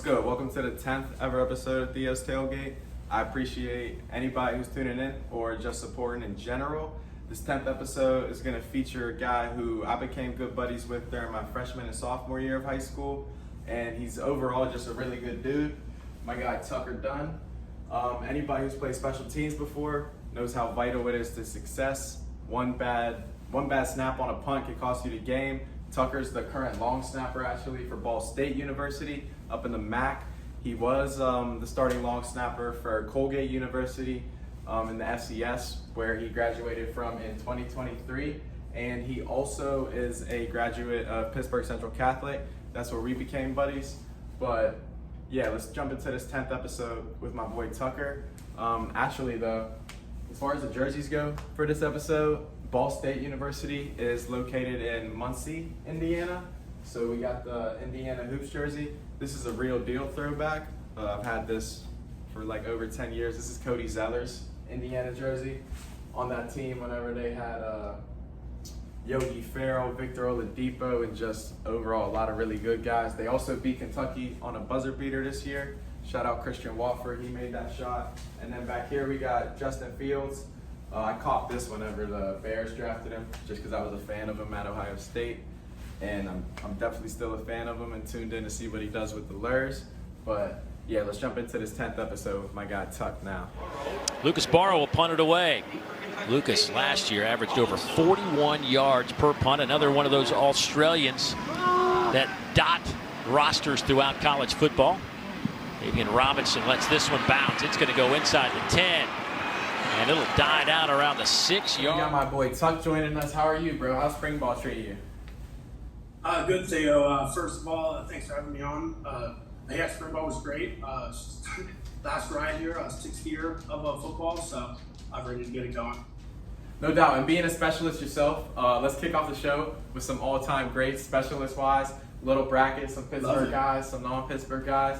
What's good? Welcome to the 10th ever episode of Theo's Tailgate. I appreciate anybody who's tuning in or just supporting in general. This 10th episode is going to feature a guy who I became good buddies with during my freshman and sophomore year of high school, and he's overall just a really good dude. My guy Tucker Dunn. Anybody who's played special teams before knows how vital it is to success. One bad snap on a punt can cost you the game. Tucker's the current long snapper actually for Ball State University up in the MAC. He was the starting long snapper for Colgate University in the FCS, where he graduated from in 2023. And he also is a graduate of Pittsburgh Central Catholic. That's where we became buddies. But yeah, let's jump into this 10th episode with my boy Tucker. Actually though, as far as the jerseys go for this episode, Ball State University is located in Muncie, Indiana. So we got the Indiana Hoops jersey. This is a real deal throwback. I've had this for like over 10 years. This is Cody Zeller's Indiana jersey on that team whenever they had Yogi Ferrell, Victor Oladipo, and just overall a lot of really good guys. They also beat Kentucky on a buzzer beater this year. Shout out Christian Watford, he made that shot. And then back here we got Justin Fields. I caught this whenever the Bears drafted him, just because I was a fan of him at Ohio State. And I'm definitely still a fan of him and tuned in to see what he does with the Lurs. But yeah, let's jump into this 10th episode with my guy Tuck now. Lucas Barrow will punt it away. Lucas last year averaged over 41 yards per punt. Another one of those Australians that dot rosters throughout college football. Fabian Robinson lets this one bounce. It's going to go inside the 10. And it'll die down around the 6 yard. We got my boy Tuck joining us. How are you, bro? How's spring ball treating you? Good, Theo. First of all, thanks for having me on. Yeah, spring ball was great. Last ride here, sixth year of football, so I'm ready to get it going. No doubt. And being a specialist yourself, let's kick off the show with some all-time greats, specialist-wise. Little bracket, some Pittsburgh guys, some non-Pittsburgh guys.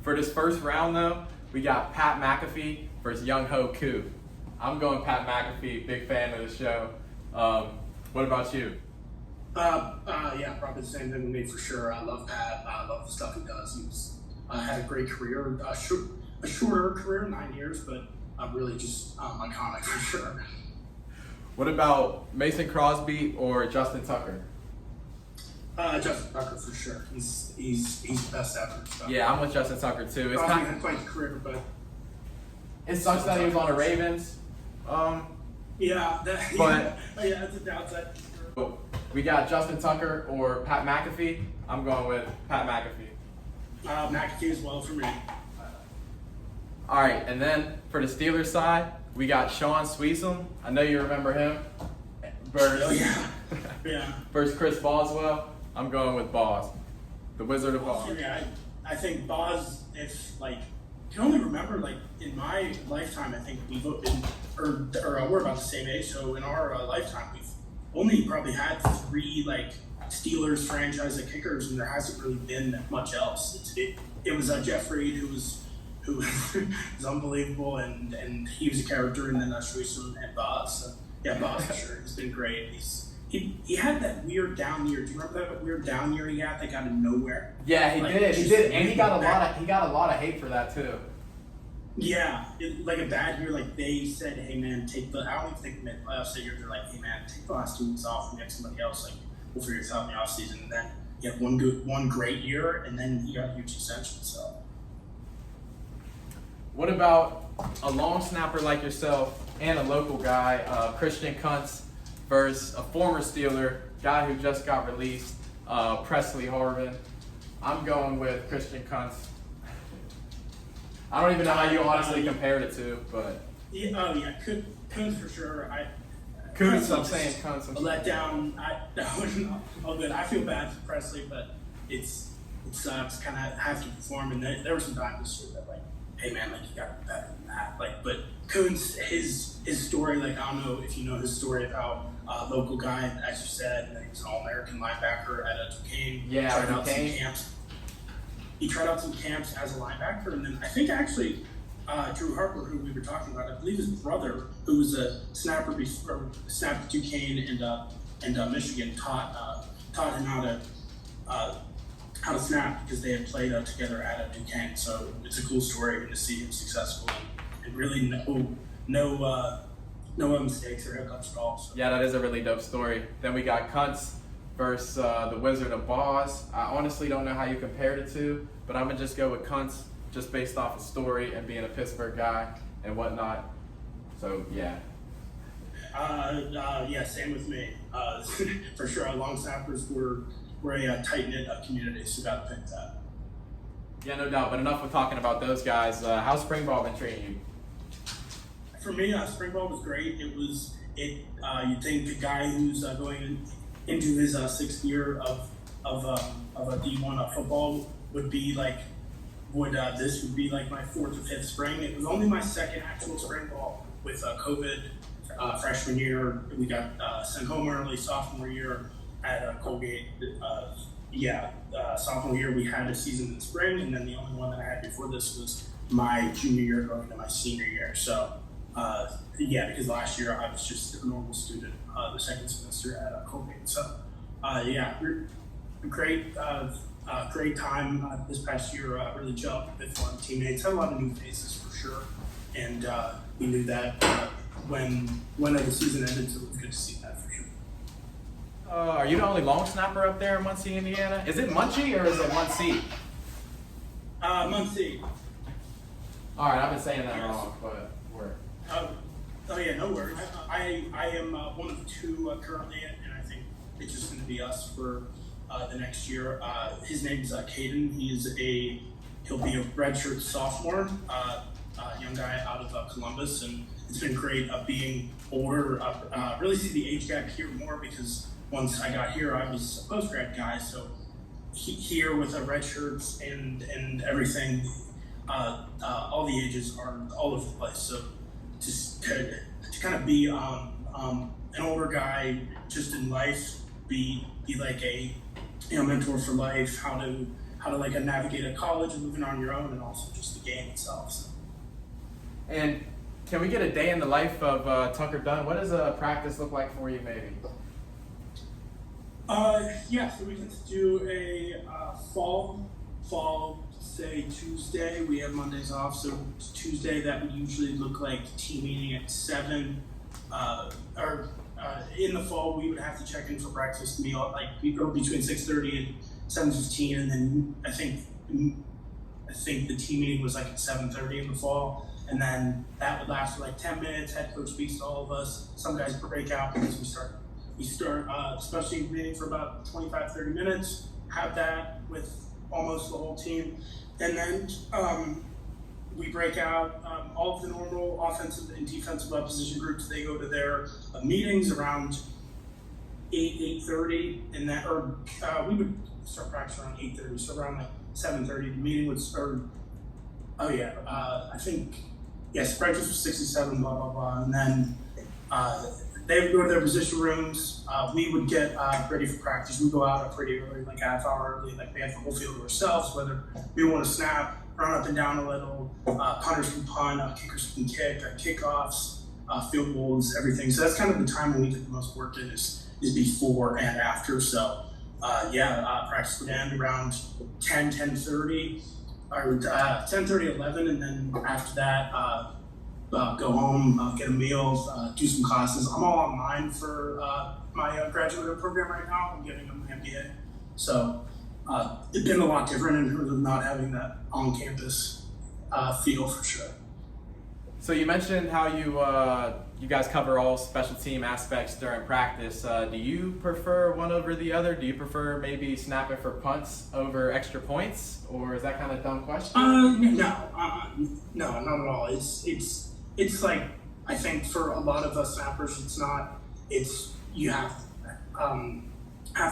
For this first round, though, we got Pat McAfee versus Young Ho Koo. I'm going Pat McAfee, big fan of the show. What about you? Yeah, probably the same thing with me for sure. I love Pat. I love the stuff he does. He's had a great career, a shorter career, 9 years, but really just iconic for sure. What about Mason Crosby or Justin Tucker? Justin Tucker for sure. He's the best ever. So. Yeah, I'm with Justin Tucker too. It's Crosby had quite the career, but it sucks that he was on the Ravens. Yeah, that's a downside. We got Justin Tucker or Pat McAfee. I'm going with Pat McAfee. McAfee as well for me. All right, and then for the Steelers side, we got Sean Sweetum. I know you remember him. Versus, yeah. Versus Chris Boswell. I'm going with Boz, the Wizard of Oz. Yeah, I think Boz, if like, I can only remember like in my lifetime, I think we've been, or we're about the same age. So in our lifetime, we've only probably had 3 like Steelers franchise kickers, and there hasn't really been much else. It was Jeff Reed who was unbelievable, and he was a character, and then Shuisum and Boz. So yeah, Boz for sure. He's been great. He had that weird down year. Do you remember that weird down year he had that got out of nowhere? Yeah, he did. He did, and he got a lot of hate for that too. Yeah, like a bad year. Like they said, "Hey man, take the." I don't even think mid playoffs that year. They're like, "Hey man, take the last 2 weeks off and get somebody else. Like we'll figure this out in the off season." And then he had one great year, and then he got a huge extension. So. What about a long snapper like yourself and a local guy, Christian Kuntz, versus a former Steeler, guy who just got released, Presley Harvin? I'm going with Christian Kuntz. I don't even know how you honestly compared it to, but Kuntz for sure. Kuntz, I'm saying Kuntz. A letdown. Oh, good. I feel bad for Presley, but it sucks. Kind of have to perform, and there were some times this year that like, hey man, like you got to be better than that. Like, but Kuntz, his story, like I don't know if you know his story about local guy, as you said, he was an All-American linebacker at Duquesne. Yeah, tried out some camps. He tried out some camps as a linebacker, and then I think actually Drew Harper, who we were talking about, I believe his brother, who was a snapper before snapped at Duquesne and Michigan, taught him how to how to snap because they had played together at Duquesne. So it's a cool story to see him successful and really no mistakes or hiccups at all. So. Yeah, that is a really dope story. Then we got Kuntz versus the Wizard of Boz. I honestly don't know how you compare the two, but I'm gonna just go with Kuntz just based off of story and being a Pittsburgh guy and whatnot. So yeah. Yeah, same with me. For sure, our long snappers we're a tight-knit community, so got to pick that. Yeah, no doubt. But enough with talking about those guys. How's spring ball been treating you? For me, spring ball was great. You'd think the guy who's going into his sixth year of a D1 football would be like, this would be like my fourth or fifth spring. It was only my second actual spring ball with COVID. Freshman year, we got sent home early. Sophomore year at Colgate, sophomore year we had a season in spring, and then the only one that I had before this was my junior year going into my senior year. So, because last year I was just a normal student, the second semester at Colgate. So, great time this past year. Really gelled with a lot of teammates. Had a lot of new faces for sure, and we knew that when the season ended, so it was good to see that for sure. Are you the only long snapper up there in Muncie, Indiana? Is it Muncie or is it Muncie? Muncie. All right, I've been saying that wrong, but where? No worries. I am one of two currently, and I think it's just going to be us for the next year. His name is Caden. He'll be a redshirt sophomore, young guy out of Columbus, and it's been great being older. Really see the age gap here more because once I got here, I was a post-grad guy, so here with red shirts and everything, all the ages are all over the place. So just to kind of be an older guy just in life, be like a mentor for life, how to like navigate a college and moving on your own, and also just the game itself. So. And can we get a day in the life of Tucker Dunn? What does a practice look like for you, maybe? So we can do a fall, say Tuesday. We have Mondays off, so Tuesday that would usually look like team meeting at 7. In the fall, we would have to check in for breakfast meal. Like we go between 6:30 and 7:15, and then I think the team meeting was like at 7:30 in the fall. And then that would last for like 10 minutes. Head coach speaks to all of us. Some guys break out because we start especially meeting for about 25, 30 minutes. Have that with almost the whole team. And then we break out all of the normal offensive and defensive position groups. They go to their meetings around 8:30, and we would start practice around 8:30. So around like 7:30, the meeting would start. I think, yes, breakfast was 6 to 7, blah, blah, blah. And then they would go to their position rooms. We would get ready for practice. We go out pretty early, like half hour early, like we have the whole field to ourselves, whether we want to snap, run up and down a little, punters can punt, kickers can kick, kickoffs, field goals, everything. So that's kind of the time when we get the most work in is before and after. So practice would end around 10:30. Or 10:30, 11, and then after that, go home, get a meal, do some classes. I'm all online for my graduate program right now. I'm getting my MBA. So it's been a lot different in terms of not having that on-campus feel for sure. So you mentioned how you guys cover all special team aspects during practice. Do you prefer one over the other? Do you prefer maybe snapping for punts over extra points, or is that kind of a dumb question? No, not at all. It's like, I think for a lot of us snappers, you have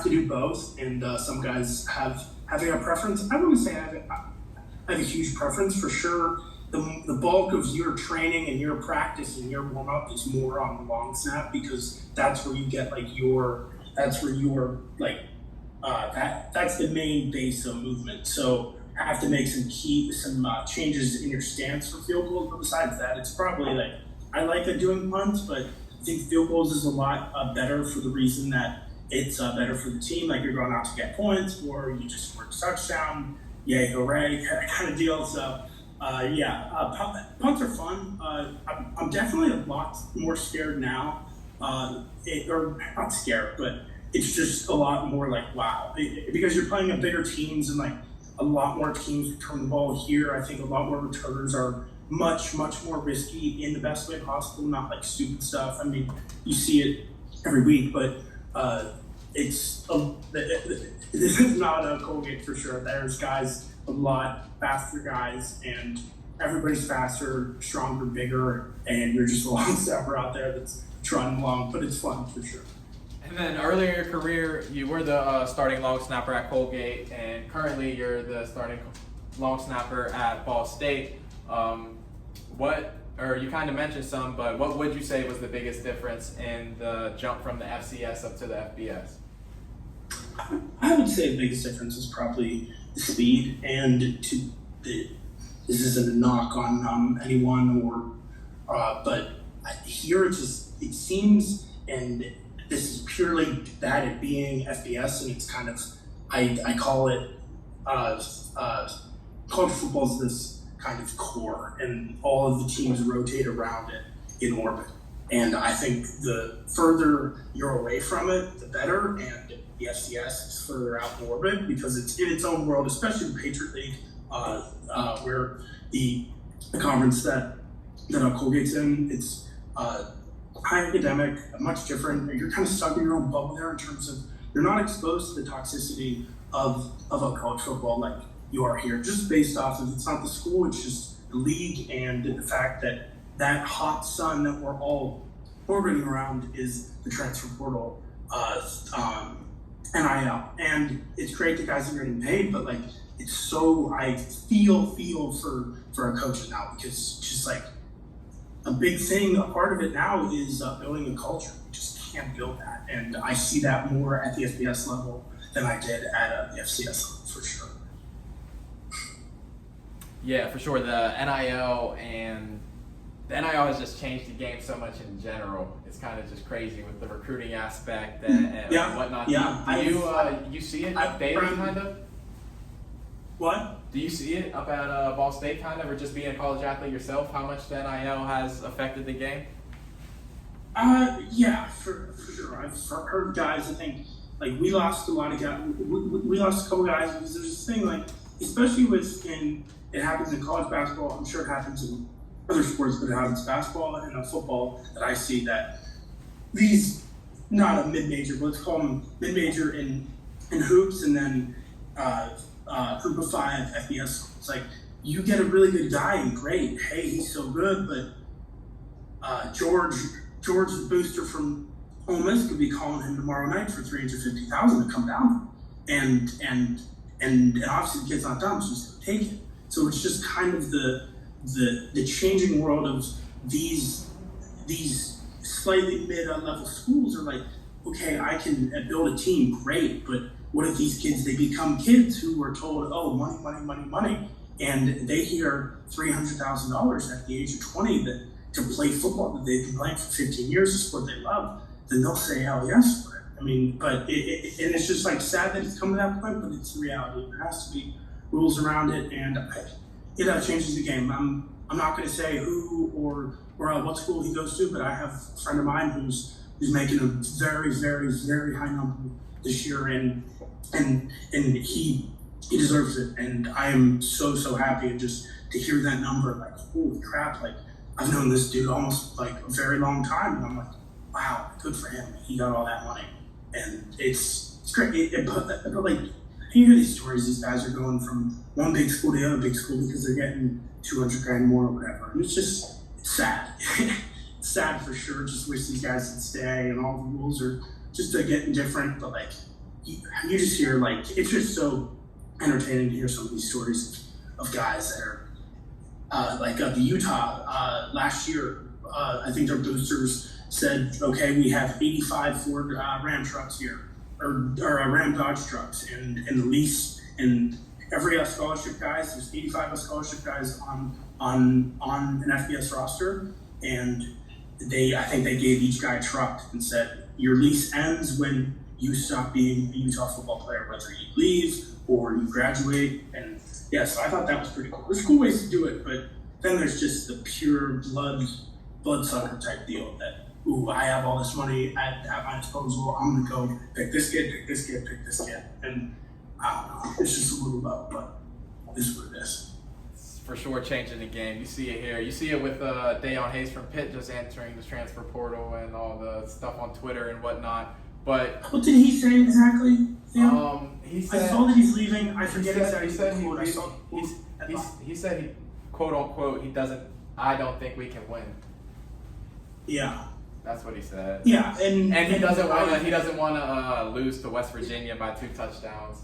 to do both, and some guys having a preference. I wouldn't say I have a huge preference for sure. The bulk of your training and your practice and your warm up is more on the long snap, because that's where you get that's the main base of movement. So I have to make some changes in your stance for field goals. But besides that, it's probably I like doing punts, but I think field goals is a lot better for the reason that it's better for the team. Like you're going out to get points, or you just scored a touchdown, yay, hooray, kind of deal. So punts are fun. I'm definitely a lot more scared now, or not scared, but it's just a lot more like wow, because you're playing at bigger teams and like a lot more teams return the ball here. I think a lot more returners are much more risky in the best way possible, not like stupid stuff. I mean, you see it every week, but this is not a Colgate for sure. There's guys, a lot faster guys, and everybody's faster, stronger, bigger, and you're just a long snapper out there that's trotting along, but it's fun for sure. And then earlier in your career, you were the starting long snapper at Colgate, and currently you're the starting long snapper at Ball State. You kind of mentioned some, but what would you say was the biggest difference in the jump from the FCS up to the FBS? I would say the biggest difference is probably the speed, and this isn't a knock on anyone, but here it seems, and this is purely bad at being FBS, and it's kind of I call it college football is this kind of core, and all of the teams rotate around it in orbit. And I think the further you're away from it, the better. And the FCS is further out in orbit because it's in its own world, especially the Patriot League, where the conference that Colgate's in, it's high academic, much different. You're kind of stuck in your own bubble there in terms of you're not exposed to the toxicity of a college football like you are here, just based off of it's not the school, it's just the league, and the fact that hot sun that we're all orbiting around is the transfer portal, NIL. And it's great that guys are getting paid, but like it's so I feel for our coaches now, because it's just like a big thing, a part of it now is building a culture. We just can't build that. And I see that more at the FBS level than I did at the FCS level, for sure. Yeah, for sure. The NIL has just changed the game so much in general. It's kind of just crazy with the recruiting aspect and whatnot. Yeah. Do you see it daily, kind of? What? Do you see it up at Ball State, kind of, or just being a college athlete yourself, how much the NIL has affected the game? Yeah, for sure. I've heard guys, I think, like, we lost a lot of guys. We lost a couple guys because there's this thing, like, especially it happens in college basketball. I'm sure it happens in other sports, but it happens in basketball and football that I see that these, not a mid-major, but let's call them mid-major in hoops, and then Group of 5 FBS. It's like you get a really good guy and great, hey, he's so good, but George the booster from Ole Miss could be calling him tomorrow night for $350,000 to come down, and obviously the kid's not dumb, so he's gonna take it. So it's just kind of the changing world of these slightly mid-level schools are like, okay, I can build a team, great, but what if these kids, they become kids who are told, oh, money, and they hear $300,000 at the age of 20 to play football that they've been playing for 15 years, a sport they love, then they'll say hell yes for it. I mean, but and it's just like sad that it's come to that point, but it's the reality. There has to be rules around it, and it changes the game. I'm not going to say who or what school he goes to, but I have a friend of mine who's making a very, very, very high number this year, and he deserves it. And I am so happy, and just to hear that number, like, holy crap, like I've known this dude almost like a very long time, and I'm like, wow, good for him. He got all that money, and it's great. But like, you hear these stories, these guys are going from one big school to the other big school because they're getting $200,000 more or whatever, and it's sad. It's sad for sure. Just wish these guys would stay, and all the rules are just getting different. But like, you just hear, like, it's just so entertaining to hear some of these stories of guys that are like the Utah last year. I think their boosters said, okay, we have 85 Ford Ram trucks here, or Ram Dodge trucks, and the lease, and every scholarship guys, there's 85 scholarship guys on an FBS roster, and I think they gave each guy a truck and said, your lease ends when you stop being a Utah football player, whether you leave or you graduate. And yeah, so I thought that was pretty cool. There's cool ways to do it, but then there's just the pure bloodsucker type deal that, ooh, I have all this money at my disposal. I'm gonna go pick this kid, pick this kid, pick this kid. And I don't know, it's just a little low, but this is what it is. For sure changing the game. You see it here. You see it with Dayon Hayes from Pitt just entering the transfer portal and all the stuff on Twitter and whatnot. But what did he say exactly? Theo? He said, I saw that he's leaving. I forget exactly. He said he quote unquote I don't think we can win. Yeah. That's what he said. Yeah, and he doesn't want to lose to West Virginia by 2 touchdowns.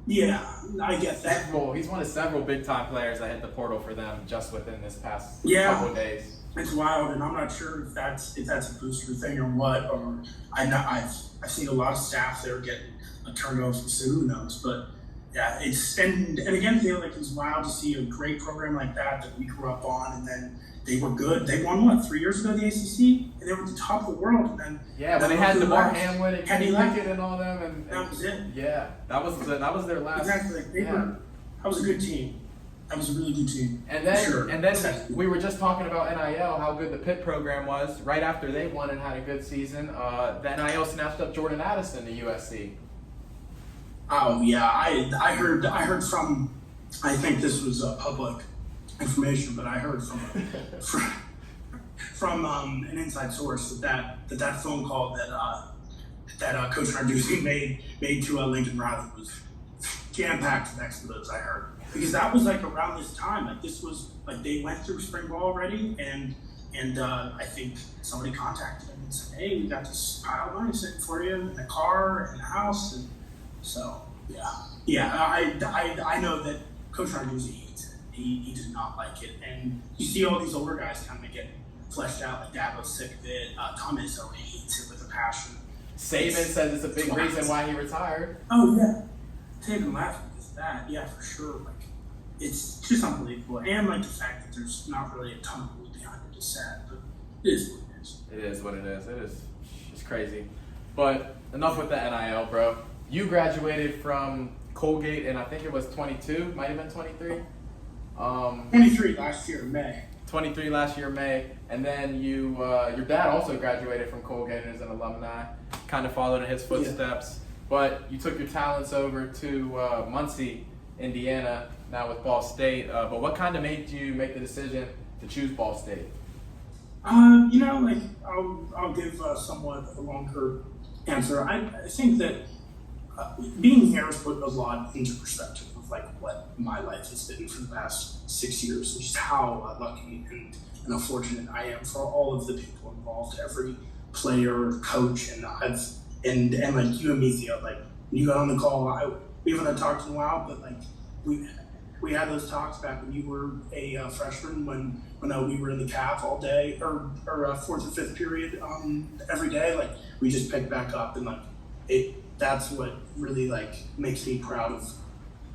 Yeah, I get that. He's one of several big time players that hit the portal for them just within this past couple of days. It's wild, and I'm not sure if that's a booster thing or what. Or I've seen a lot of staff that are getting a turnover, so who knows? But yeah, it's and again, feel like it's wild to see a great program like that we grew up on, and then they were good. They won 3 years ago the ACC, and they were at the top of the world. And then when they had DeMar Hamlin and Kenny Pickett and all them, and that was it. Yeah, that was their last. Exactly. That was a good team. That was a really good team. And then we were just talking about NIL, how good the Pitt program was. Right after they won and had a good season, the NIL snatched up Jordan Addison to USC. Oh yeah, I heard from, I think this was public information, but I heard from an inside source that phone call that Coach Narduzzi made to Lincoln Riley was jam-packed with expletives. I heard, because that was like around this time. Like this was like they went through spring ball already, and I think somebody contacted him and said, "Hey, we got this pile of money sitting for you in a car and a house." And so yeah, I know that Coach Narduzzi hates it. He does not like it, and you see all these older guys kind of get fleshed out. Like Dabo's sick of it. Tom Izzo hates it with a passion. Saban says it's a big reason why he retired. Oh yeah, Tailgate laughing with that. Yeah, for sure. Like it's just unbelievable, and like the fact that there's not really a ton of rules behind it is sad, but it is what it is. It is what it is. It is. It's crazy. But enough with the NIL, bro. You graduated from Colgate, and I think it was 22, might have been 23. 23 last year, May. 23 last year, May. And then your dad also graduated from Colgate and is an alumni, kind of followed in his footsteps. Yeah. But you took your talents over to Muncie, Indiana, now with Ball State. But what kind of made you make the decision to choose Ball State? I'll give somewhat a longer answer. I think that being here has put a lot into perspective of like what my life has been for the past 6 years, and just how lucky and fortunate I am for all of the people involved, every player, coach, and and like you and me, Theo, like when you got on the call, we haven't talked in a while, but like we had those talks back when you were a freshman, when we were in the calf all day, or fourth or fifth period every day. Like we just picked back up, and like that's what really like makes me proud of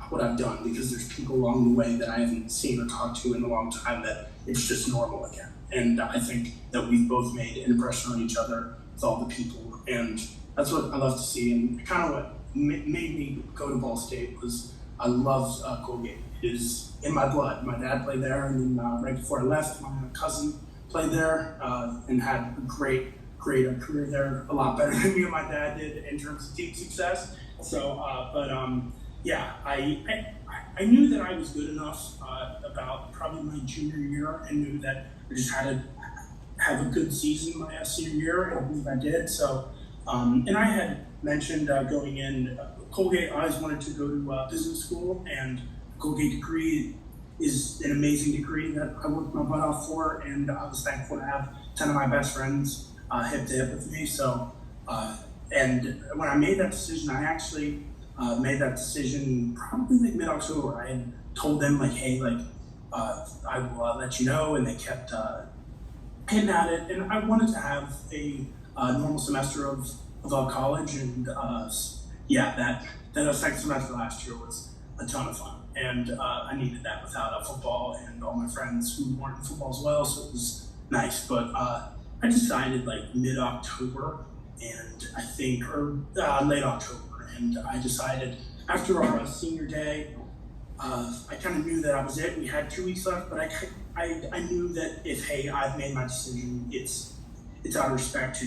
what I've done, because there's people along the way that I haven't seen or talked to in a long time that it's just normal again. And I think that we've both made an impression on each other with all the people, and that's what I love to see. And kind of what made me go to Ball State was I loved Colgate. It is in my blood. My dad played there, and then right before I left, my cousin played there and had a great career there, a lot better than me and my dad did in terms of team success. So, I knew that I was good enough about probably my junior year, and knew that I just had to have a good season my senior year, and I believe I did. So, and I had mentioned going in Colgate. I always wanted to go to business school, and the Colgate degree is an amazing degree that I worked my butt off for, and I was thankful to have 10 of my best friends hip to hip with me. So, and when I made that decision, I actually made that decision probably like mid-October. I had told them like, hey, like I will let you know, and they kept hitting at it. And I wanted to have a normal semester of college, and that second semester last year was a ton of fun, and I needed that without football and all my friends who weren't in football as well. So it was nice, but I decided like mid-October and I think, or late October. And I decided after our senior day, I kind of knew that I was it. We had 2 weeks left, but I knew that if, hey, I've made my decision, it's out of respect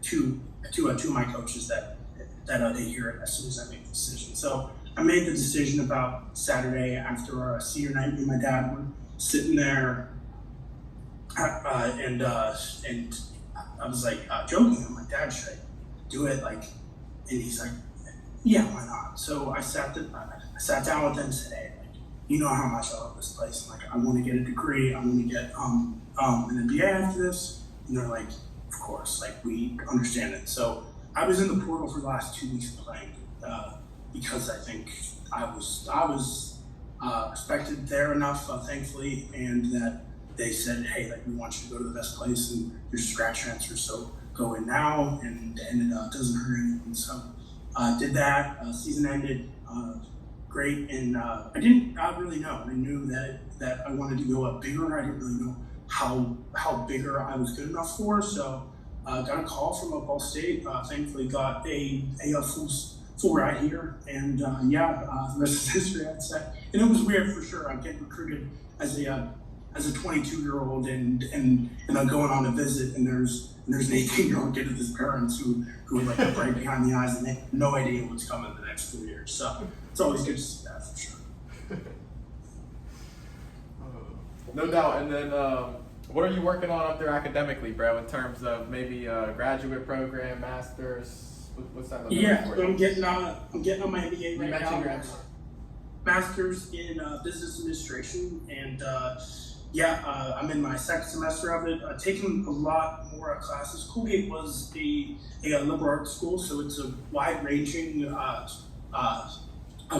to my coaches that they hear it as soon as I make the decision. So I made the decision about Saturday after our senior night. Me and my dad were sitting there, and I was like joking. I'm like, Dad, should I do it? Like, and he's like, yeah, why not? So I sat down with him and said, hey, like, you know how much I love this place. I'm like, I want to get a degree. I want to get an MBA after this. And they're like, of course, like, we understand it. So I was in the portal for the last 2 weeks of playing because I think I was respected there enough, thankfully, and that they said, hey, like, we want you to go to the best place, and there's a scratch transfer, so go in now, and it doesn't hurt anyone. So did that. Season ended great, and I didn't really know. I knew that I wanted to go up bigger. I didn't really know how bigger I was good enough for. So got a call from Ball State. Thankfully, got a full ride here, and the rest is history, I'd say. And it was weird for sure. I'm getting recruited as a 22-year-old, and I'm going on a visit, and there's an 18-year-old kid with his parents who are like right behind the eyes, and they have no idea what's coming in the next 4 years. So it's always good to see that for sure. No doubt. And then, what are you working on up there academically, bro? In terms of maybe a graduate program, masters. What's that? Yeah, so I'm getting on my MBA right now. Your Master's in business administration, and I'm in my second semester of it. Taking a lot more classes. Colgate was a liberal arts school, so it's a wide-ranging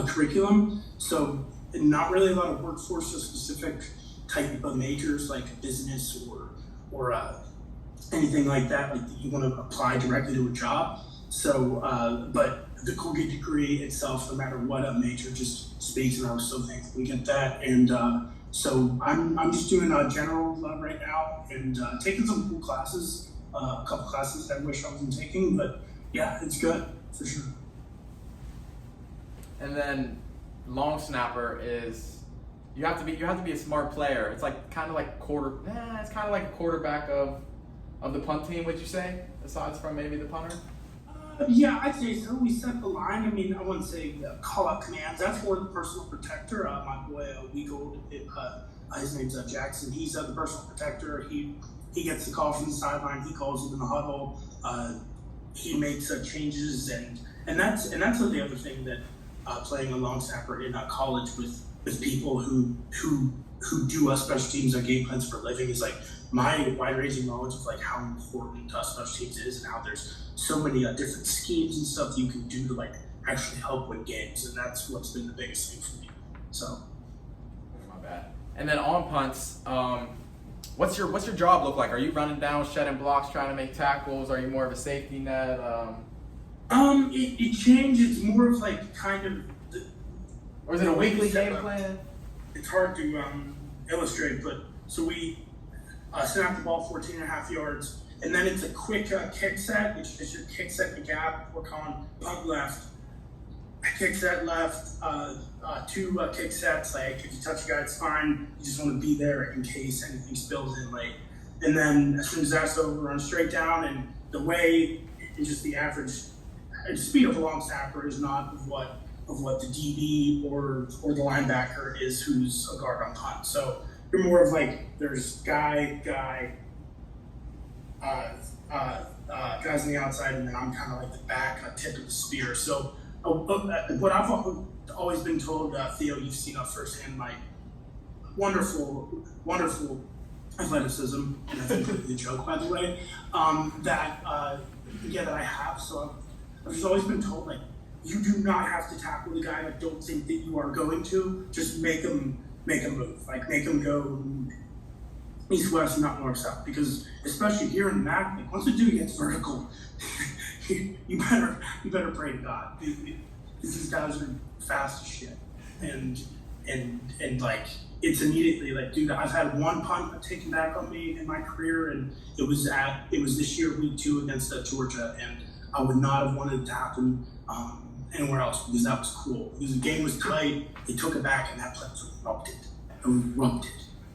curriculum. So not really a lot of workforce specific type of majors like business or anything like that. Like you want to apply directly to a job. So, but the Colgate degree itself, no matter what major, just speaks, and I was so thankful we get that. And so I'm just doing general right now, and taking some cool classes, a couple classes I wish I wasn't taking, but yeah, it's good for sure. And then long snapper is you have to be a smart player. It's like kind of like it's kind of like a quarterback of the punt team. Would you say, aside from maybe the punter? Yeah, I'd say so. We set the line. I mean, I wouldn't say call out commands. That's for the personal protector. My boy, Weagold, his name's Jackson. He's the personal protector. He gets the call from the sideline. He calls him in the huddle. He makes changes, and that's the other thing that playing a long snapper in college with people who do special teams game plans for a living is like my wide-ranging knowledge of like how important special teams is, and how there's so many different schemes and stuff that you can do to like actually help win games, and that's what's been the biggest thing for me. So, my bad. And then on punts, what's your job look like? Are you running down, shedding blocks, trying to make tackles? Are you more of a safety net? It changed. It's more of like kind of. Or is it a weekly game plan? It's hard to illustrate, but so we snap the ball 14.5 yards, and then it's a quick kick set, which is your kick set the gap. We're calling punt left. Kick set left, two kick sets. Like if you touch a guy, it's fine. You just want to be there in case anything spills in late. And then as soon as that's over, run straight down. And the way, just the average speed of a long snapper is not of what the DB or the linebacker is, who's a guard on punt. So you're more of like there's guys on the outside, and then I'm kind of like the back tip of the spear. So what I've always been told, Theo, you've seen firsthand my wonderful athleticism, and that's completely a joke, by the way, that I have. So I've just always been told, like, you do not have to tackle the guy. I don't think that you are going to. Just make him move. Like, make him go east-west, not north-south. Because especially here in the MAC, like, once the dude gets vertical, you better pray to God. These guys are fast as shit. And like, it's immediately like, dude, I've had one punt taken back on me in my career, and it was this year, week 2 against Georgia, and I would not have wanted it to happen anywhere else because that was cool. Because the game was tight, they took it back, and that place was erupted.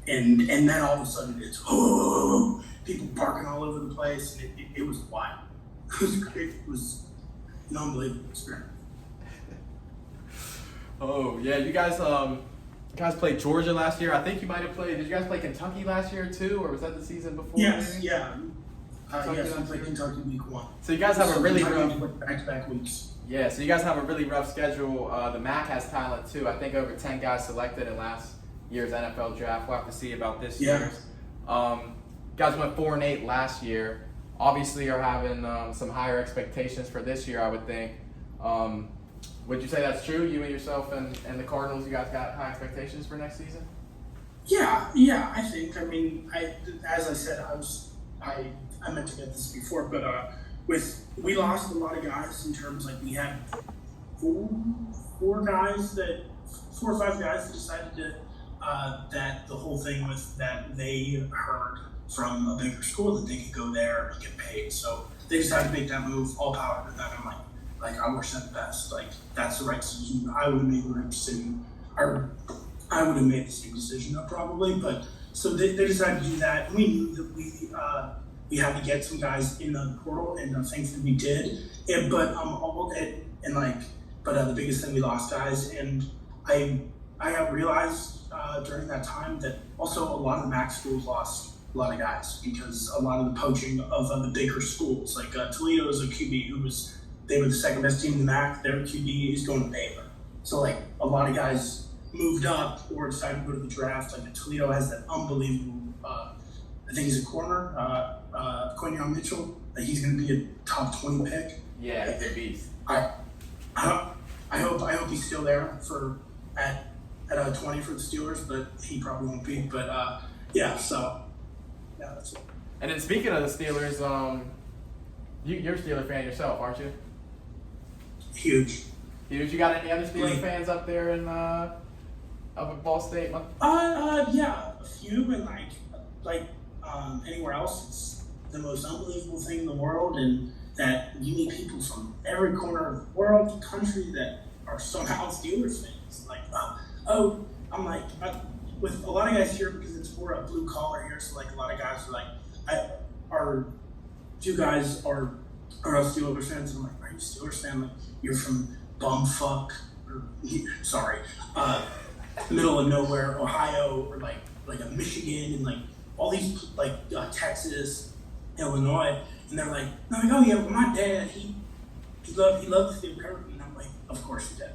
And then all of a sudden it's people barking all over the place, and it was wild. It was great. It was an unbelievable experience. Oh yeah, you guys played Georgia last year. I think you might have played. Did you guys play Kentucky last year too, or was that the season before? Yes, maybe? yeah. Yes, we played Kentucky week 1. So you guys have a really rough back-to-back weeks. Yeah, so you guys have a really rough schedule. The MAC has talent too. I think over 10 guys selected in last year's NFL draft. We'll have to see about this year's. Guys went 4-8 last year. Obviously, are having some higher expectations for this year, I would think. Would you say that's true? You and yourself and the Cardinals, you guys got high expectations for next season? Yeah, I think. I mean, as I said, I meant to get this before, but we lost a lot of guys in terms, like, we had four or 5 guys that decided to that the whole thing was that they heard from a bigger school that they could go there and get paid. So they decided to make that move. All power to them. I'm like I wish them the best. Like, that's the right decision. I would have made the right decision. Or I would have made the same decision probably. But so they decided to do that. And we knew that we had to get some guys in the portal, and thankfully we did. But the biggest thing, we lost guys, and I realized during that time that also a lot of the MAC schools lost a lot of guys because a lot of the poaching of the bigger schools, like Toledo is a QB they were the second best team in the MAC. Their QB is going to Baylor. So like a lot of guys moved up or decided to go to the draft. Like Toledo has that unbelievable, I think he's a corner, Quinion Mitchell. Like, he's going to be a top 20 pick. Yeah, he's a beast. I hope he's still there at 20 for the Steelers, but he probably won't be. But that's it. And then speaking of the Steelers, you're a Steeler fan yourself, aren't you? Huge. You got any other Steelers fans up there in up at Ball State? Yeah, a few, and like anywhere else, it's the most unbelievable thing in the world, and that you meet people from every corner of the world, the country, that are somehow Steelers fans. Like, I'm like, with a lot of guys here, because it's more a blue collar here, so like a lot of guys are like, two guys are Steelers fans, and I'm like, are you a Steelers fan? Like, you're from bumfuck, middle of nowhere, Ohio, or like a Michigan, and like all these Texas, Illinois, and they're like, no, oh yeah, well, my dad, he loved the Steel Curtain, and I'm like, of course he did,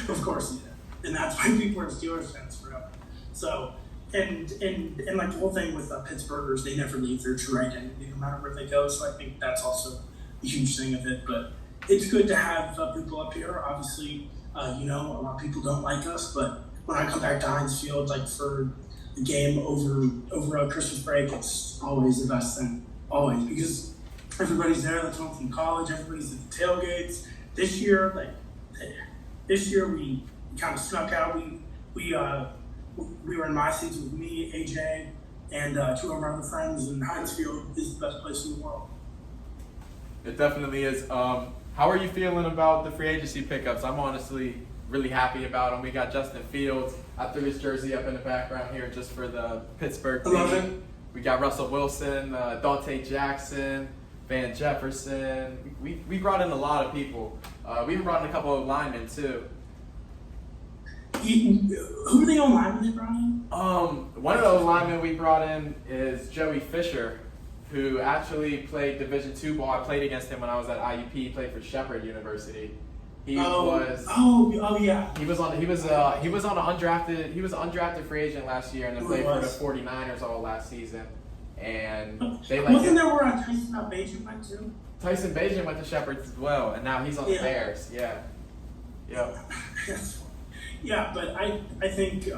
of course he did, and that's why people are Steelers fans forever. So, and like the whole thing with Pittsburghers, they never leave their true identity no matter where they go. So I think that's also a huge thing of it. But it's good to have people up here. Obviously, a lot of people don't like us, but when I come back to Heinz Field, like for the game over Christmas break, it's always the best thing. Always, because everybody's there that's home from college. Everybody's at the tailgates. This year, we kind of snuck out. We were in my seats with me, AJ, and 2 of our other friends, and Heinz Field is the best place in the world. It definitely is. How are you feeling about the free agency pickups? I'm honestly really happy about them. We got Justin Fields. I threw his jersey up in the background here just for the Pittsburgh I love team. We got Russell Wilson, Dante Jackson, Van Jefferson. We brought in a lot of people. We even brought in a couple of linemen too. Who are the old linemen they brought in? One of those linemen we brought in is Joey Fisher, who actually played Division II ball. I played against him when I was at IUP. He played for Shepherd University. He was an undrafted free agent last year, and then played for the 49ers all last season. And they wasn't there where Tyson Bagent went to? Tyson Bagent went to Shepherd as well, and now he's on the Bears. Yeah. Yep. Yeah, but I think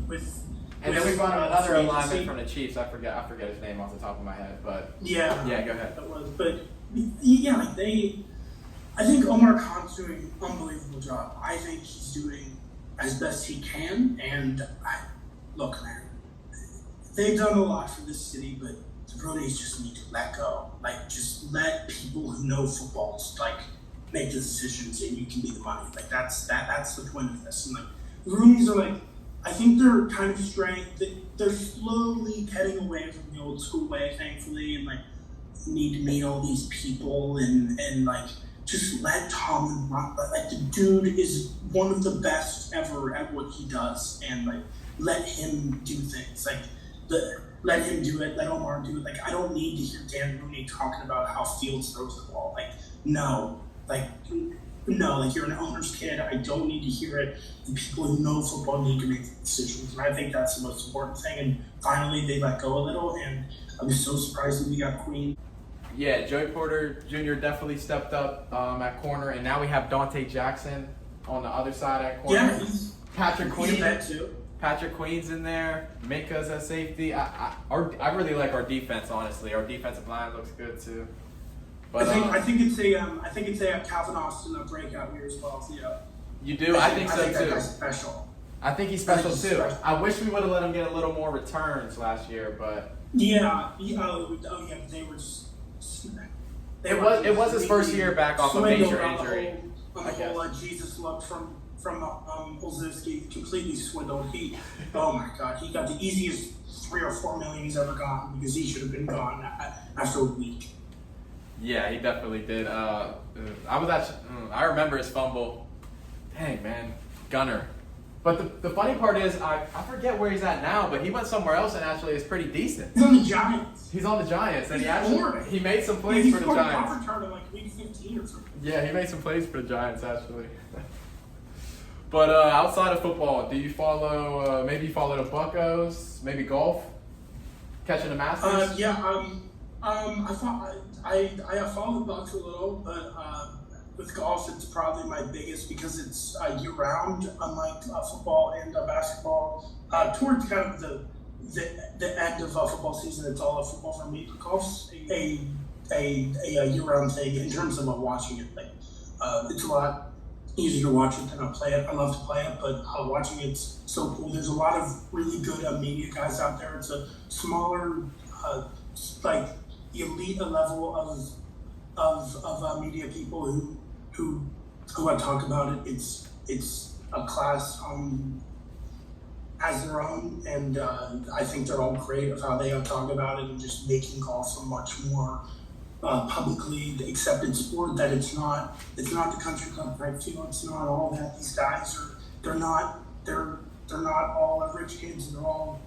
with. And then we brought in another lineman from the Chiefs. I forget his name off the top of my head, but yeah, go ahead. That was, but yeah, I think Omar Khan's doing an unbelievable job. I think he's doing as best he can, and look, man, they've done a lot for this city, but the Brodies just need to let go. Like, just let people who know football like make the decisions, and you can be the money. Like, that's the point of this. And like, the Roonies are like, I think they're kind of straying. They're slowly heading away from the old school way, thankfully, and like need to meet all these people and like just let Tomlin run. Like, the dude is one of the best ever at what he does, and like let him do things. Like, let him do it. Let Omar do it. Like, I don't need to hear Dan Rooney talking about how Fields throws the ball. Like, no. Like, you're an owner's kid. I don't need to hear it. The people who know football need to make decisions, and I think that's the most important thing. And finally, they let go a little, and I was so surprised that we got Queen. Yeah, Joey Porter Jr. definitely stepped up at corner, and now we have Dante Jackson on the other side at corner. Yeah, Patrick Queen. He's that too. Patrick Queen's in there. Minka's at safety. I really like our defense. Honestly, our defensive line looks good too. But I think it's a Calvin Austin a breakout year as well, Theo. You do? I think so that too. guy's special. I think he's special he's too. special. I wish we would have let him get a little more returns last year, but Yeah. They were just. It was his first year back off a major injury. On the whole Jesus look from Olszewski, completely swindled. Oh my God, he got the easiest $3 or $4 million he's ever gotten because he should have been gone after a week. Yeah, he definitely did. I remember his fumble. Dang, man, Gunner. But the funny part is, I forget where he's at now, but he went somewhere else and actually is pretty decent. He's on the Giants. He's on the Giants, and he made some Yeah, plays for the Giants. He scored a cover like week 15 or something. Yeah, he made some plays for the Giants actually. But outside of football, do you follow? Maybe you follow the Buccos, maybe golf, catching the Masters. I follow the Bucks a little, but with golf, it's probably my biggest because it's year-round, unlike football and basketball. Towards kind of the end of football season, it's all football for me. But golf's a year-round thing in terms of watching it. Like, it's a lot easier to watch it than play it. I love to play it, but watching it's so cool. There's a lot of really good media guys out there. It's a smaller, like elite level of media people who talk about it. It's a class as their own, and I think they're all great of how they talk about it and just making golf a much more publicly accepted sport. That it's not the country club type feel. It's not all that. These guys they're not all rich kids. They're all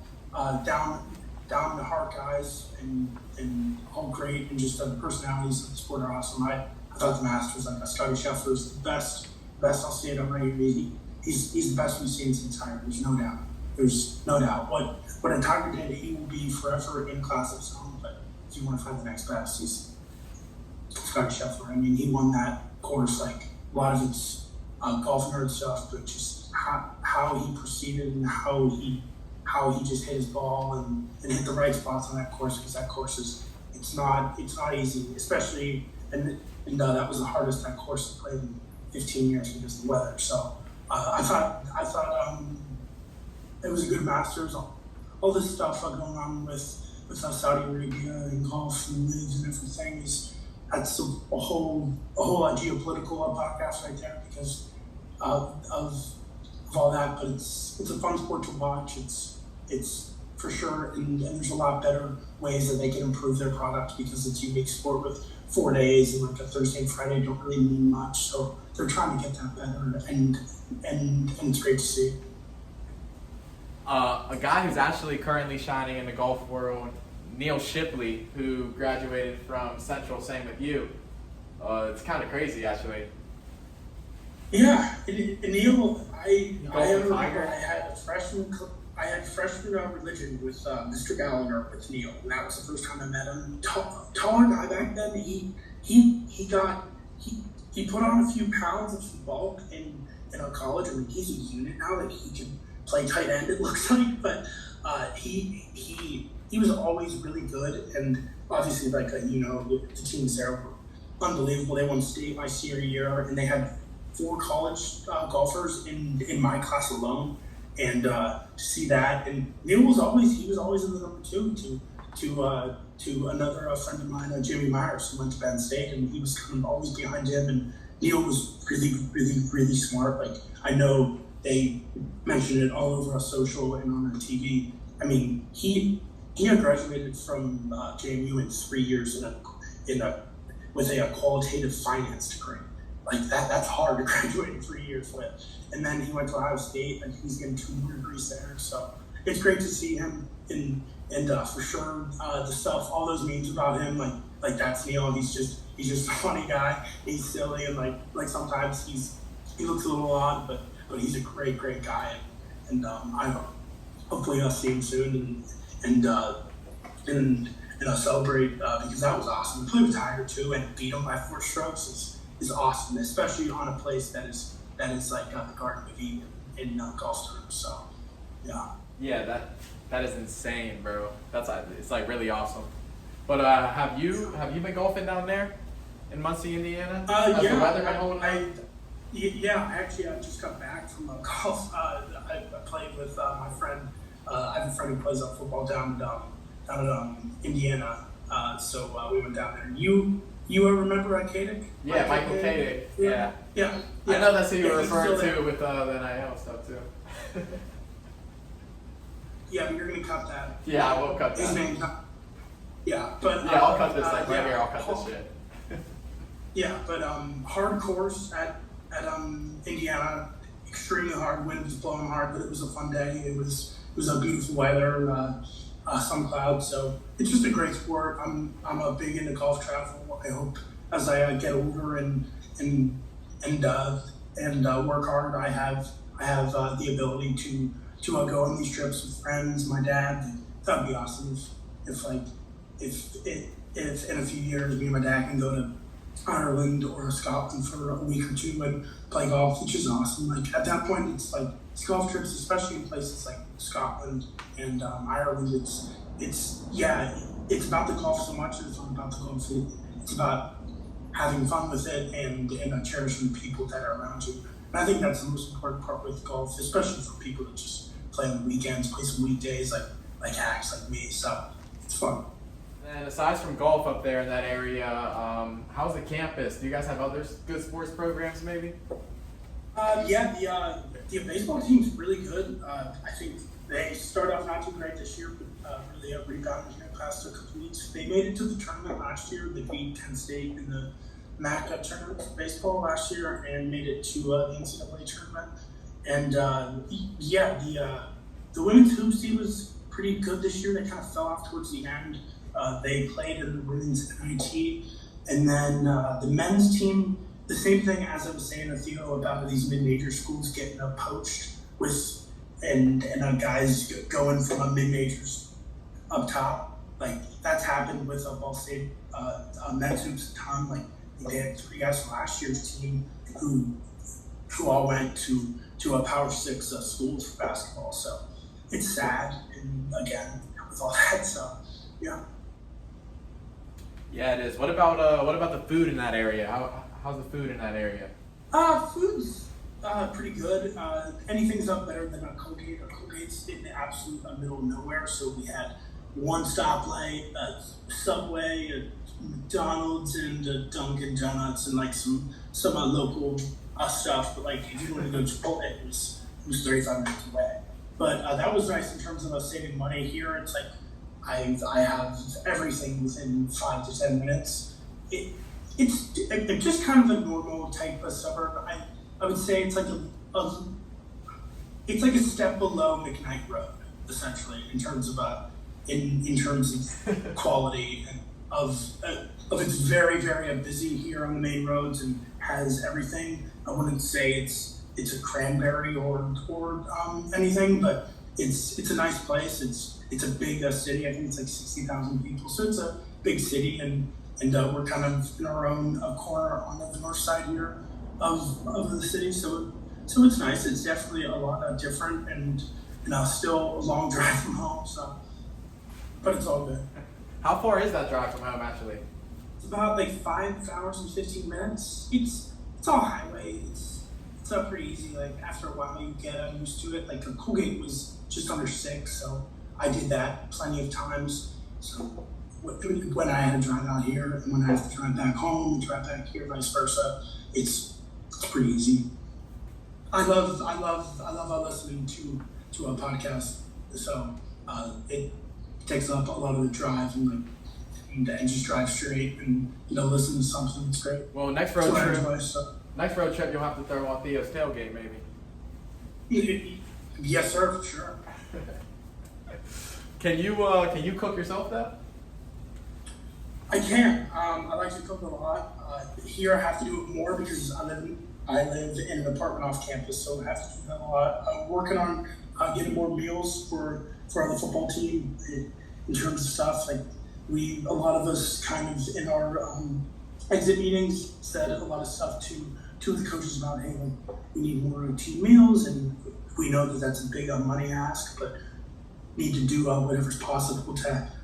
down in the heart guys and all great, and just the personalities of the sport are awesome. I thought the Masters, like Scotty Scheffler, is the best I'll say it over here. He's the best we've seen since Tiger. There's no doubt. What a Tiger did, he will be forever in class of his own. But if you want to find the next best, he's Scotty Scheffler. I mean, he won that course. Like, a lot of it's golf nerd stuff, but just how he proceeded and how he just hit his ball and hit the right spots on that course, because that course it's not easy, especially and that was the hardest that course to play in 15 years because of the weather. So I thought it was a good Masters. All this stuff going on with Saudi Arabia and golf and lives and everything that's a whole geopolitical podcast right there because of all that. But it's a fun sport to watch. It's for sure, and there's a lot better ways that they can improve their product because it's a unique sport with 4 days and like a Thursday and Friday don't really mean much. So they're trying to get that better, and it's great to see. A guy who's actually currently shining in the golf world, Neil Shipley, who graduated from Central, same with you. It's kind of crazy, actually. Yeah, Neil, I had freshman religion with Mr. Gallagher with Neil, and that was the first time I met him. Taller guy back then. He put on a few pounds of some bulk in our college. I mean, he's a unit now that he can play tight end. It looks like, but he was always really good, and obviously the teams there were unbelievable. They won state my senior year, and they had 4 college golfers in my class alone. and to see that. And Neil was always in the number 2 to another friend of mine, Jimmy Myers, who went to Penn State, and he was kind of always behind him. And Neil was really, really, really smart. Like, I know they mentioned it all over social and on the TV. I mean, he had graduated from JMU in 3 years with a qualitative finance degree. Like that's hard to graduate in 3 years with. And then he went to Ohio State, and he's getting 2 more degrees there. So it's great to see him and for sure the stuff, all those memes about him, like that's Neil. He's just a funny guy. He's silly, and like sometimes he looks a little odd, but he's a great guy. And I hopefully I'll see him soon and celebrate because that was awesome. To play with Tiger too and beat him by 4 strokes is awesome, especially on a place that is like the Garden of Eden in golf terms. So yeah. Yeah, that is insane, bro. It's like really awesome. But have you been golfing down there in Muncie, Indiana? Has the weather been holding up? Actually, I just got back from golf. I played with my friend. I have a friend who plays football down in Indiana. So we went down there. You remember Kadick? Yeah, Michael Kadick. Yeah. I know that's who you were referring to with the NIL stuff too. Yeah, but you're gonna cut that. Yeah, I will cut that. His name's not. Yeah, but yeah, I'll cut this right here. I'll cut this shit. Yeah, but hard course at Indiana, extremely hard. Wind was blowing hard, but it was a fun day. It was a beautiful weather, some clouds. So it's just a great sport. I'm a big into golf travel. I hope as I get older and work hard, I have the ability to go on these trips with friends, my dad. That'd be awesome if in a few years me and my dad can go to Ireland or Scotland for a week or 2 and play golf, which is awesome. Like at that point, it's like golf trips, especially in places like Scotland and Ireland. It's about the golf so much. It's not about the golf. It's about having fun with it and cherishing the people that are around you. And I think that's the most important part with golf, especially for people that just play on the weekends, play some weekdays, like hacks like me. So it's fun. And aside from golf up there in that area, how's the campus? Do you guys have other good sports programs maybe? The baseball team's really good. I think they started off not too great this year, but really rebounded here past a couple weeks. They made it to the tournament last year. They beat Penn State in the MAC tournament for baseball last year and made it to the NCAA tournament. And the women's hoops team was pretty good this year. They kind of fell off towards the end. They played in the women's NIT. And then the men's team, the same thing as I was saying to Theo about these mid-major schools getting poached with and guys going from a mid-majors up top. Like that's happened with Ball State men's hoops a ton. Like they had 3 guys from last year's team who all went to a Power 6 schools for basketball. So it's sad, and again with all that. So yeah. Yeah, it is. What about the food in that area? How's the food in that area? Food's pretty good. Anything's up better than a Colgate. Colgate's in the absolute middle of nowhere, so we had one stoplight, Subway, McDonald's, and Dunkin' Donuts, and like some local stuff. But like if you wanted to go to Chipotle, it was 35 minutes away. But that was nice in terms of us saving money. Here it's like I have everything within 5 to 10 minutes. It's just kind of a normal type of suburb. I would say it's like a step below McKnight Road, essentially, in terms of in terms of quality and of it's very, very busy here on the main roads and has everything. I wouldn't say it's a Cranberry or anything, but it's a nice place. It's a big city. I think it's like 60,000 people, so it's a big city, and we're kind of in our own corner on the north side here of the city. So it's nice. It's definitely a lot different, and still a long drive from home. So, but it's all good. How far is that drive from home actually? It's about like 5 hours and 15 minutes. It's all highway. It's it's not pretty easy. Like after a while, you get used to it. Like Colgate was just under 6, so I did that plenty of times. So when I had to drive out here and when I have to drive back home, drive back here, vice versa, it's pretty easy. I love listening to a podcast. So it takes up a lot of the drive and just drive straight and listen to something. It's great. Well, next road trip you'll have to throw on Theo's tailgate maybe. Yes, sir, for sure. Can you cook yourself though? I can. I like to cook a lot. Here I have to do it more because I live in an apartment off campus, so I have to do that a lot. I'm working on getting more meals for the football team in terms of stuff. Like a lot of us kind of in our exit meetings said a lot of stuff to the coaches about, hey, like, we need more team meals, and we know that that's a big like ask, but need to do whatever's possible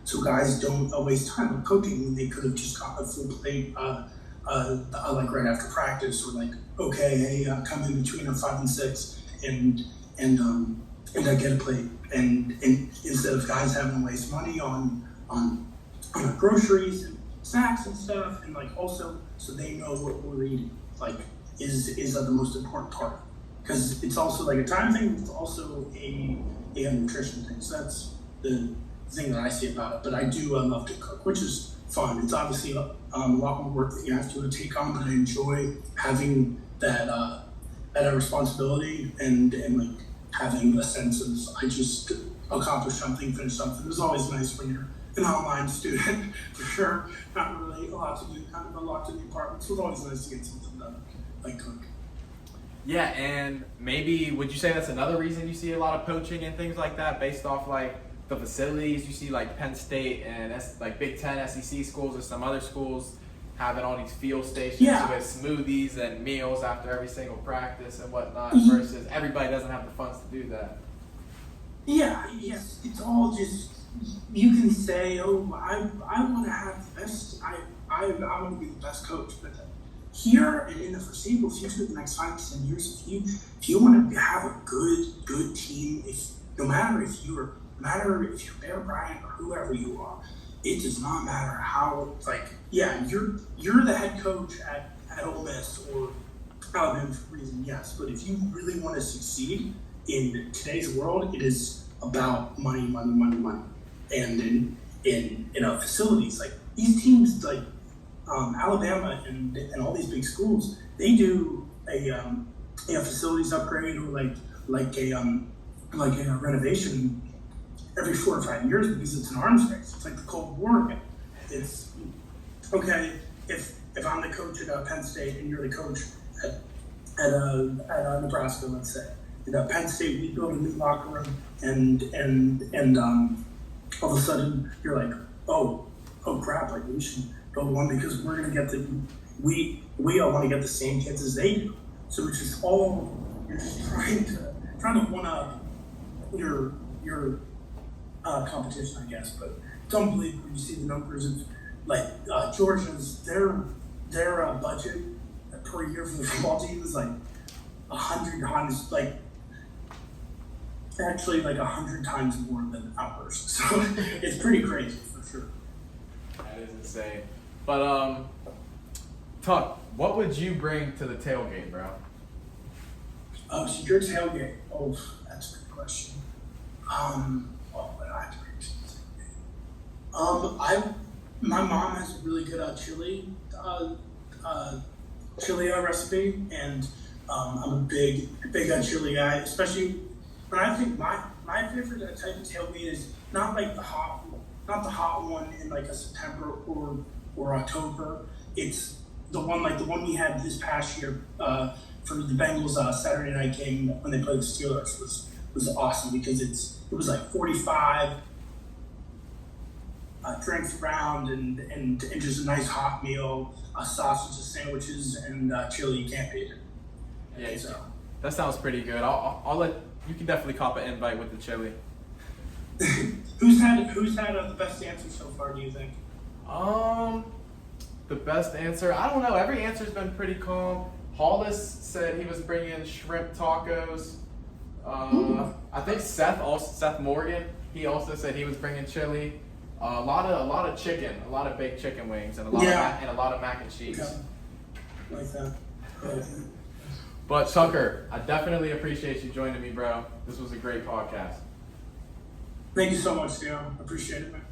so guys don't waste time with cooking when they could have just got a full plate like right after practice, or like, okay, hey, come in between 5 and 6 and I get a plate, and instead of guys having to waste money on groceries and snacks and stuff, and like also so they know what we're eating, like is the most important part, because it's also like a time thing, it's also a nutrition thing. So that's the thing that I see about it. But I do love to cook, which is fun. It's obviously a lot more work that you have to take on, but I enjoy having that responsibility and like having a sense of I just accomplished something, finished something. It's always nice when you're an online student, for sure. Not really a lot to do, kind of a lot to the apartment. So it's always nice to get something done, like cook. Yeah, and maybe would you say that's another reason you see a lot of poaching and things like that based off like the facilities? You see like Penn State and like Big Ten SEC schools or some other schools having all these field stations with smoothies and meals after every single practice and whatnot, versus everybody doesn't have the funds to do that. Yeah, yes, it's all just, you can say, oh, I want to have the best, I want to be the best coach, but here and in the foreseeable future, the next 5 to 10 years, if you want to have a good team, no matter if you're Bear Bryant or whoever you are, it does not matter how, like, yeah, you're the head coach at Ole Miss or Alabama for a reason, yes, but if you really want to succeed in today's world, it is about money, and in facilities, like these teams, like Alabama and all these big schools, they do a facilities upgrade or like a renovation every 4 or 5 years because it's an arms race. It's like the Cold War again. It's okay if I'm the coach at Penn State and you're the coach at Nebraska, let's say. At Penn State, we build a new locker room, and all of a sudden you're like, oh crap, like we should build one because we're gonna get we all want to get the same kids as they do. So it's just all you're just trying to one up your competition, I guess. But it's unbelievable when you see the numbers of like Georgia's their budget per year for the football team is like 100 times, like actually like 100 times more than ours. So it's pretty crazy for sure. That is insane. But Tuck, what would you bring to the tailgate, bro? So your tailgate. Oh, that's a good question. What would I bring to the tailgate? My mom has a really good chili recipe, and I'm a big chili guy, especially. But I think my favorite type of tailgate is not like the hot one in like a September or October. It's the one we had this past year for the Bengals Saturday night game when they played the Steelers was awesome because it was like 45 drinks around and just a nice hot meal, sausages, sandwiches, and chili. You can't beat it. Yeah, so that sounds pretty good. I'll let you can definitely cop an invite with the chili. Who's had the best answer so far? Do you think? The best answer? I don't know. Every answer's been pretty calm. Hollis said he was bringing shrimp tacos. I think Seth Morgan, he also said he was bringing chili. A lot of chicken, a lot of baked chicken wings, and a lot of mac and cheese. Okay. Like that. But Tucker, I definitely appreciate you joining me, bro. This was a great podcast. Thank you so much, Theo. Appreciate it, man.